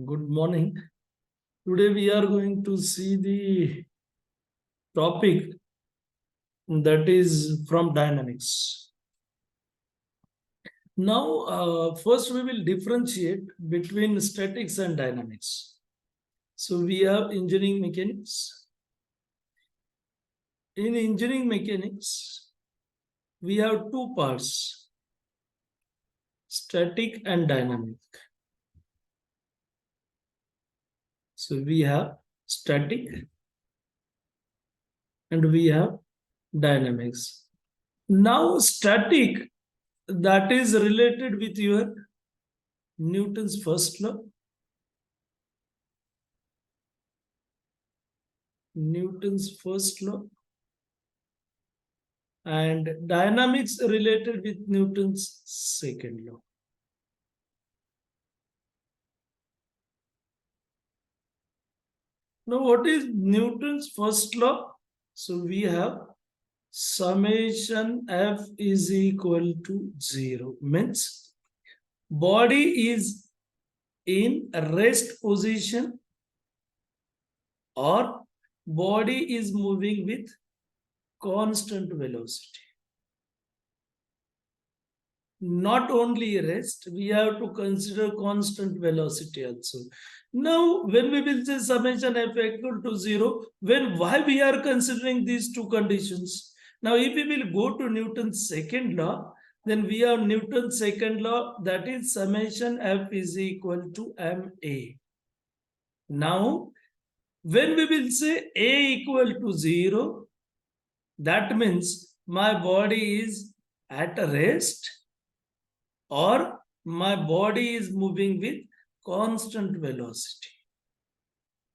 Good morning. Today we are going to see the topic that is from dynamics. Now, first we will differentiate between statics and dynamics. So we have engineering mechanics. In engineering mechanics, we have two parts, static and dynamic. So we have static and we have dynamics. Now, static, that is related with your Newton's first law. Newton's first law. And dynamics related with Newton's second law. Now, what is Newton's first law? So we have summation F is equal to 0. Means body is in rest position or body is moving with constant velocity. Not only rest, we have to consider constant velocity also. Now, when we will say summation F equal to 0, why we are considering these two conditions? Now, if we will go to Newton's second law, then we have Newton's second law, that is summation F is equal to ma. Now, when we will say a equal to 0, that means my body is at rest or my body is moving with constant velocity.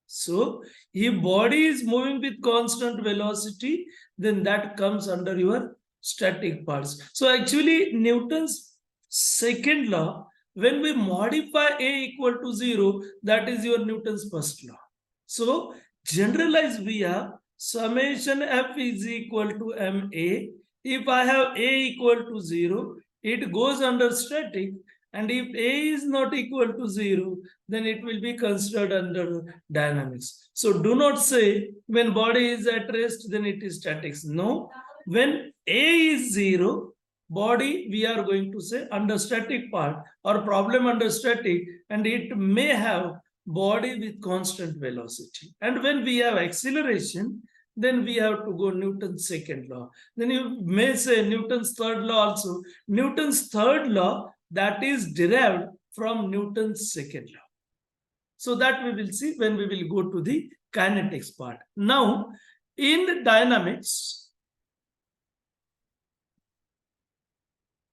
So, if body is moving with constant velocity, then that comes under your static parts. So, actually, Newton's second law, when we modify A equal to 0, that is your Newton's first law. So, generalize we have summation F is equal to ma. If I have A equal to 0, it goes under static, and if A is not equal to 0, then it will be considered under dynamics. So do not say when body is at rest, then it is statics. No, when A is 0, body we are going to say under static part or problem under static, and it may have body with constant velocity. And when we have acceleration, then we have to go Newton's second law. Then you may say Newton's third law also. Newton's third law, that is derived from Newton's second law. So that we will see when we will go to the kinetics part. Now, in dynamics,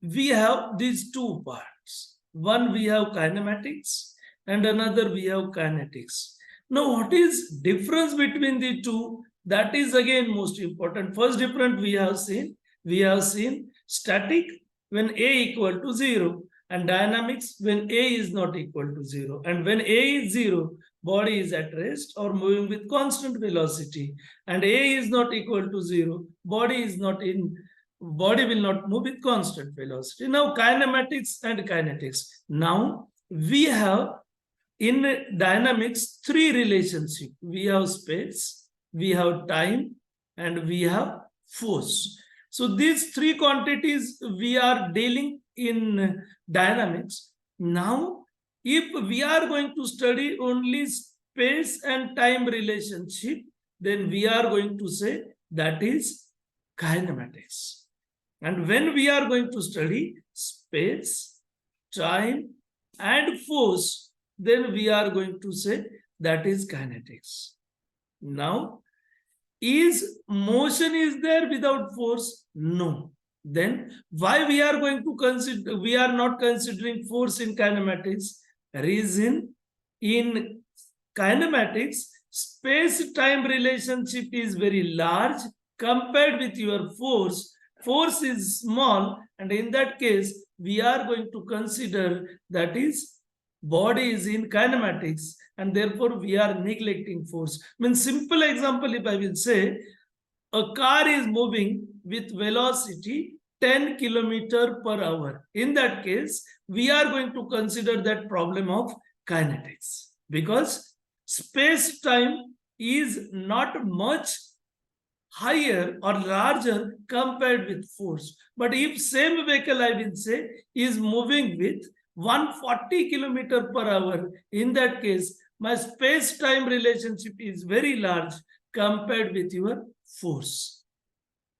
we have these two parts. One we have kinematics and another we have kinetics. Now, what is difference between the two? That is again most important. First difference we have seen static when A equal to 0 and dynamics when A is not equal to 0. And when A is 0, body is at rest or moving with constant velocity. And A is not equal to 0, body will not move with constant velocity. Now, kinematics and kinetics. Now, we have in dynamics three relationships. We have space, we have time, and we have force. So these three quantities we are dealing in dynamics. Now, if we are going to study only space and time relationship, then we are going to say that is kinematics. And when we are going to study space, time, and force, then we are going to say that is kinetics. Now, is motion is there without force? No. Then why we are going to consider, we are not considering force in kinematics? Reason, in kinematics, space-time relationship is very large compared with your force. Force is small, and in that case, we are going to consider that is body is in kinematics, and therefore we are neglecting force. I mean, simple example, if I will say, a car is moving with velocity 10 kilometer per hour. In that case, we are going to consider that problem of kinetics. because space time is not much higher or larger compared with force. But if same vehicle, I will say, is moving with 140 kilometer per hour, in that case, my space-time relationship is very large compared with your force.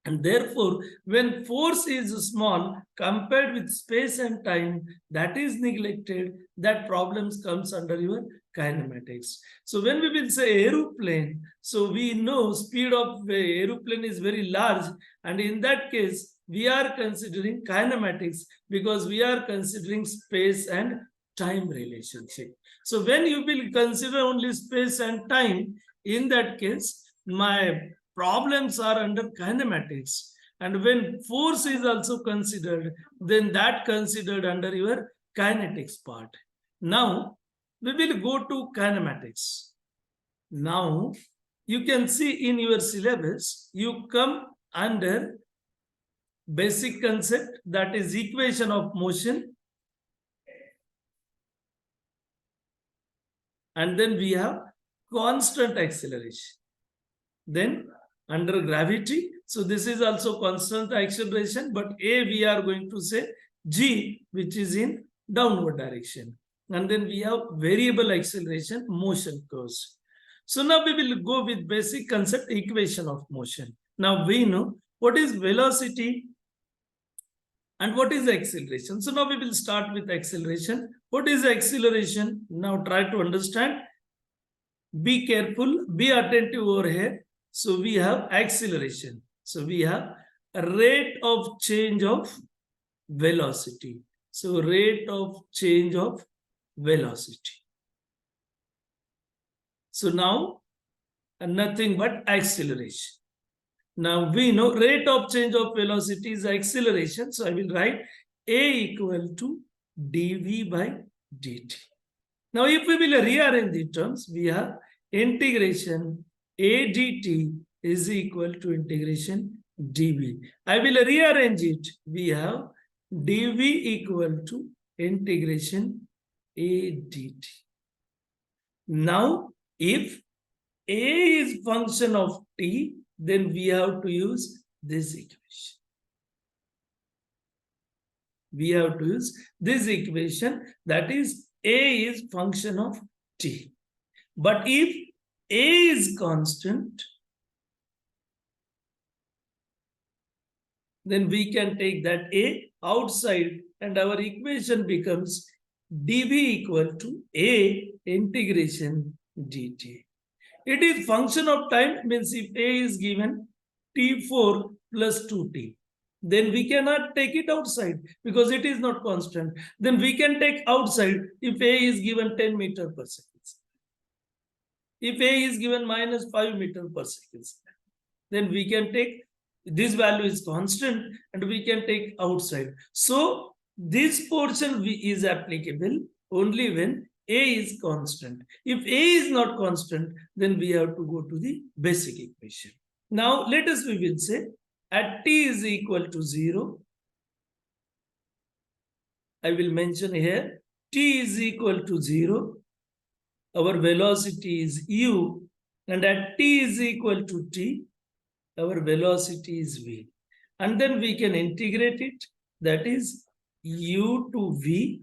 And therefore, when force is small compared with space and time, that is neglected, that problems comes under your kinematics. So when we will say aeroplane, so we know speed of aeroplane is very large, and in that case, we are considering kinematics because we are considering space and time relationship. So when you will consider only space and time, in that case, my problems are under kinematics. And when force is also considered, then that considered under your kinetics part. Now, we will go to kinematics. Now, you can see in your syllabus, you come under basic concept, that is equation of motion. And then we have constant acceleration. Then under gravity, so this is also constant acceleration, but A we are going to say G, which is in downward direction. And then we have variable acceleration, motion curves. So now we will go with basic concept, equation of motion. Now we know what is velocity and what is acceleration. So now we will start with acceleration. What is acceleration? Now try to understand. Be careful, be attentive over here. So we have acceleration. So we have a rate of change of velocity. So rate of change of velocity. So now nothing but acceleration. Now we know rate of change of velocity is acceleration. So I will write A equal to dv by dt. Now if we will rearrange the terms, we have integration A dt is equal to integration dv. I will rearrange it. We have dv equal to integration A dt. Now, if A is function of t, then we have to use this equation. We have to use this equation, that is A is function of t. But if A is constant, then we can take that A outside and our equation becomes dv equal to A integration dt. It is function of time, means if A is given t4 plus 2t, then we cannot take it outside because it is not constant. Then we can take outside if A is given 10 meter per second. If A is given minus 5 meter per second, then we can take this value is constant and we can take outside. So this portion is applicable only when A is constant. If A is not constant, then we have to go to the basic equation. Now let us, we will say at t is equal to 0. I will mention here t is equal to 0. Our velocity is u, and at t is equal to t, our velocity is v. And then we can integrate it, that is u to v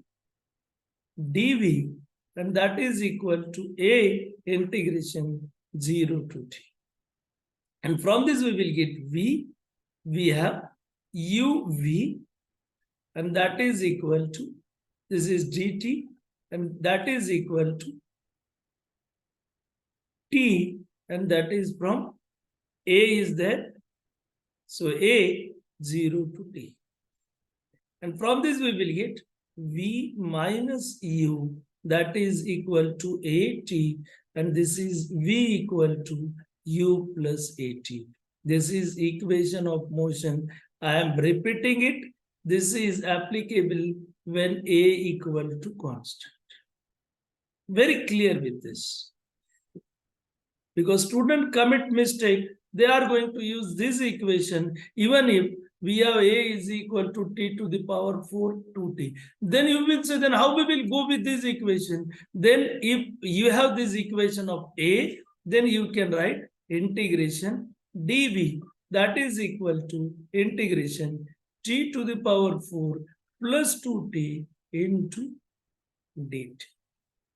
dv, and that is equal to A integration 0 to t. And from this we will get v, we have uv, and that is equal to, this is dt, and that is equal to t, and that is from A is there, so A 0 to t. And from this we will get v minus u, that is equal to at, and this is v equal to u plus at. This is equation of motion. I am repeating it. This is applicable when A equal to constant. Very clear with this. Because student commit mistake, they are going to use this equation even if we have a is equal to t to the power 4 2t. Then you will say, then how we will go with this equation? Then if you have this equation of a, then you can write integration dv, that is equal to integration t to the power 4 plus 2t into dt.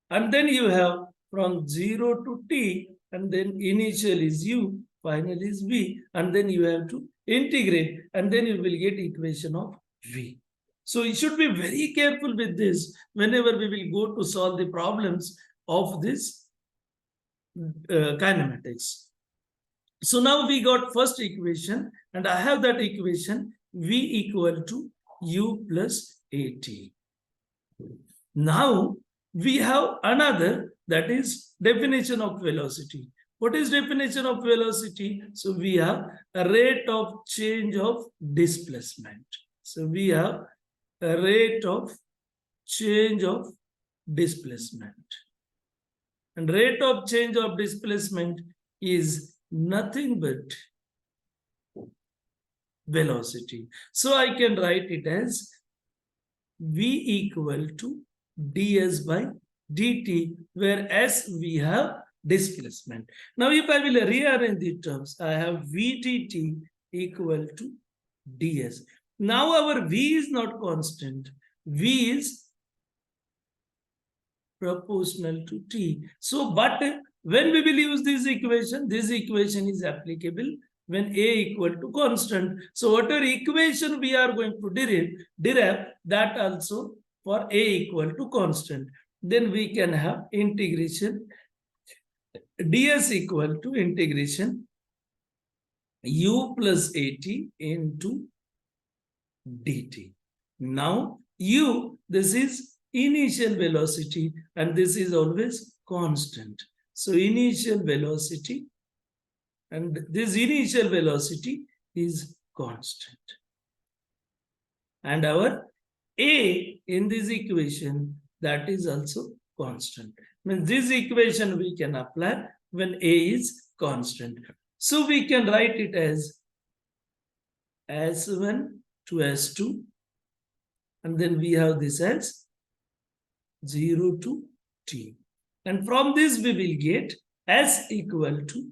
And then you have from 0 to t, and then initial is u, final is v, and then you have to integrate, and then you will get equation of v. So you should be very careful with this whenever we will go to solve the problems of this kinematics. So now we got first equation, and I have that equation v equal to u plus at. Now we have another, that is definition of velocity. What is definition of velocity? So we have a rate of change of displacement. So we have a rate of change of displacement. And rate of change of displacement is nothing but velocity. So I can write it as v equal to ds by dt, where s we have displacement. Now if I will rearrange the terms, I have vdt equal to ds. Now our v is not constant, v is proportional to t. So but when we will use this equation is applicable when a equal to constant. So whatever equation we are going to derive that also for a equal to constant. Then we can have integration ds equal to integration u plus at into dt. Now u, this is initial velocity, and this is always constant. So initial velocity, and this initial velocity is constant. And our a in this equation, that is also constant. Means this equation we can apply when a is constant. So we can write it as S1 to S2, and then we have this as 0 to t. And from this we will get S equal to,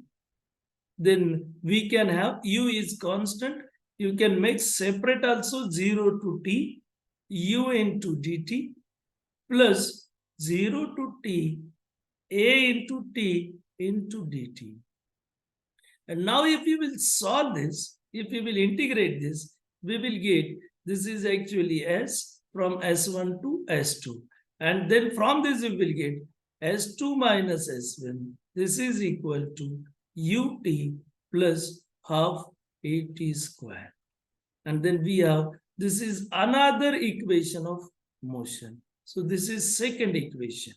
then we can have u is constant. You can make separate also 0 to t, u into dt plus 0 to t, a into t into dt. And now if you will solve this, if you will integrate this, we will get, this is actually s from s1 to s2. And then from this we will get s2 minus s1. This is equal to ut plus half at square. And then we have, this is another equation of motion. So this is second equation.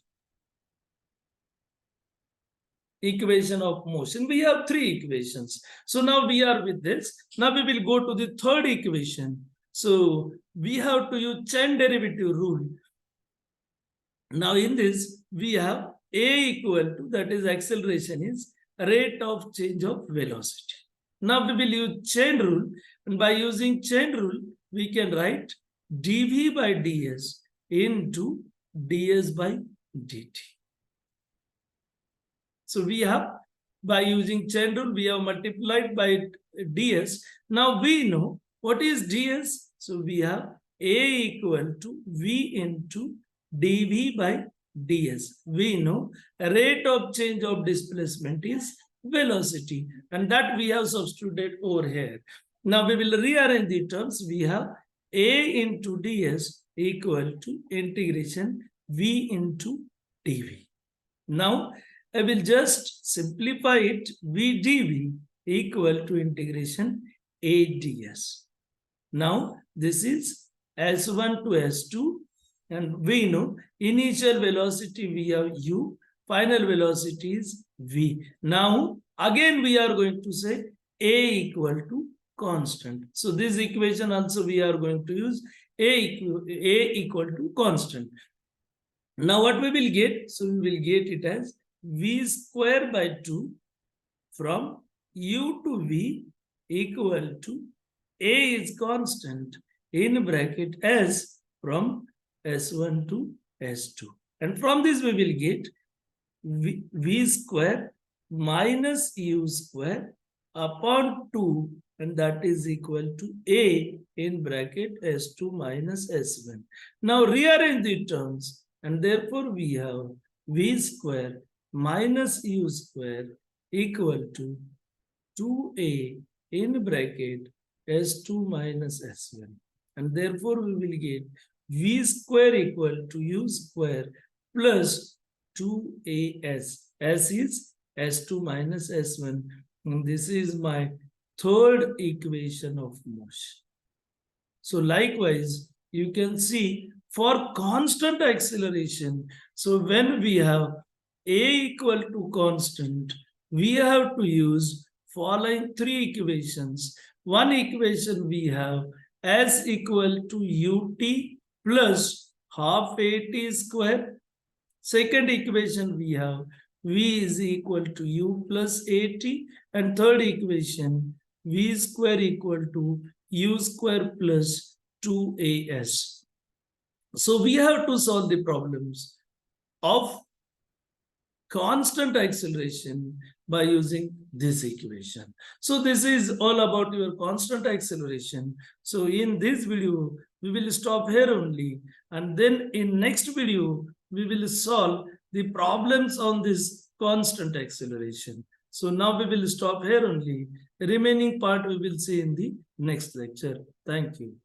Equation of motion. We have three equations. So now we are with this. Now we will go to the third equation. So we have to use chain derivative rule. Now in this, we have a equal to, that is acceleration is rate of change of velocity. Now we will use chain rule, and by using chain rule, we can write dv by ds into ds by dt. So we have, by using chain rule, we have multiplied by ds. Now we know what is ds. So we have a equal to v into dv by ds. We know rate of change of displacement is velocity, and that we have substituted over here. Now we will rearrange the terms. We have a into ds equal to integration v into dv. Now I will just simplify it. v dv equal to integration a ds. Now this is s1 to s2, and we know initial velocity we have u, final velocity is v. Now again we are going to say a equal to constant. So this equation also we are going to use a equal to constant. Now what we will get? So we will get it as v square by 2 from u to v equal to A is constant in bracket S from S1 to S2. And from this we will get v square minus u square upon 2, and that is equal to A in bracket S2 minus S1. Now rearrange the terms, and therefore we have v square minus u square equal to 2A in bracket S2 minus S1. And therefore we will get v square equal to u square plus 2as. S is S2 minus S1. And this is my third equation of motion. So likewise, you can see for constant acceleration, so when we have A equal to constant, we have to use following three equations. One equation we have S equal to ut plus half at square. Second equation we have v is equal to u plus at, and third equation v square equal to u square plus 2as. So we have to solve the problems of constant acceleration by using this equation. So this is all about your constant acceleration. So in this video, we will stop here only. And then in next video, we will solve the problems on this constant acceleration. So now we will stop here only. The remaining part we will see in the next lecture. Thank you.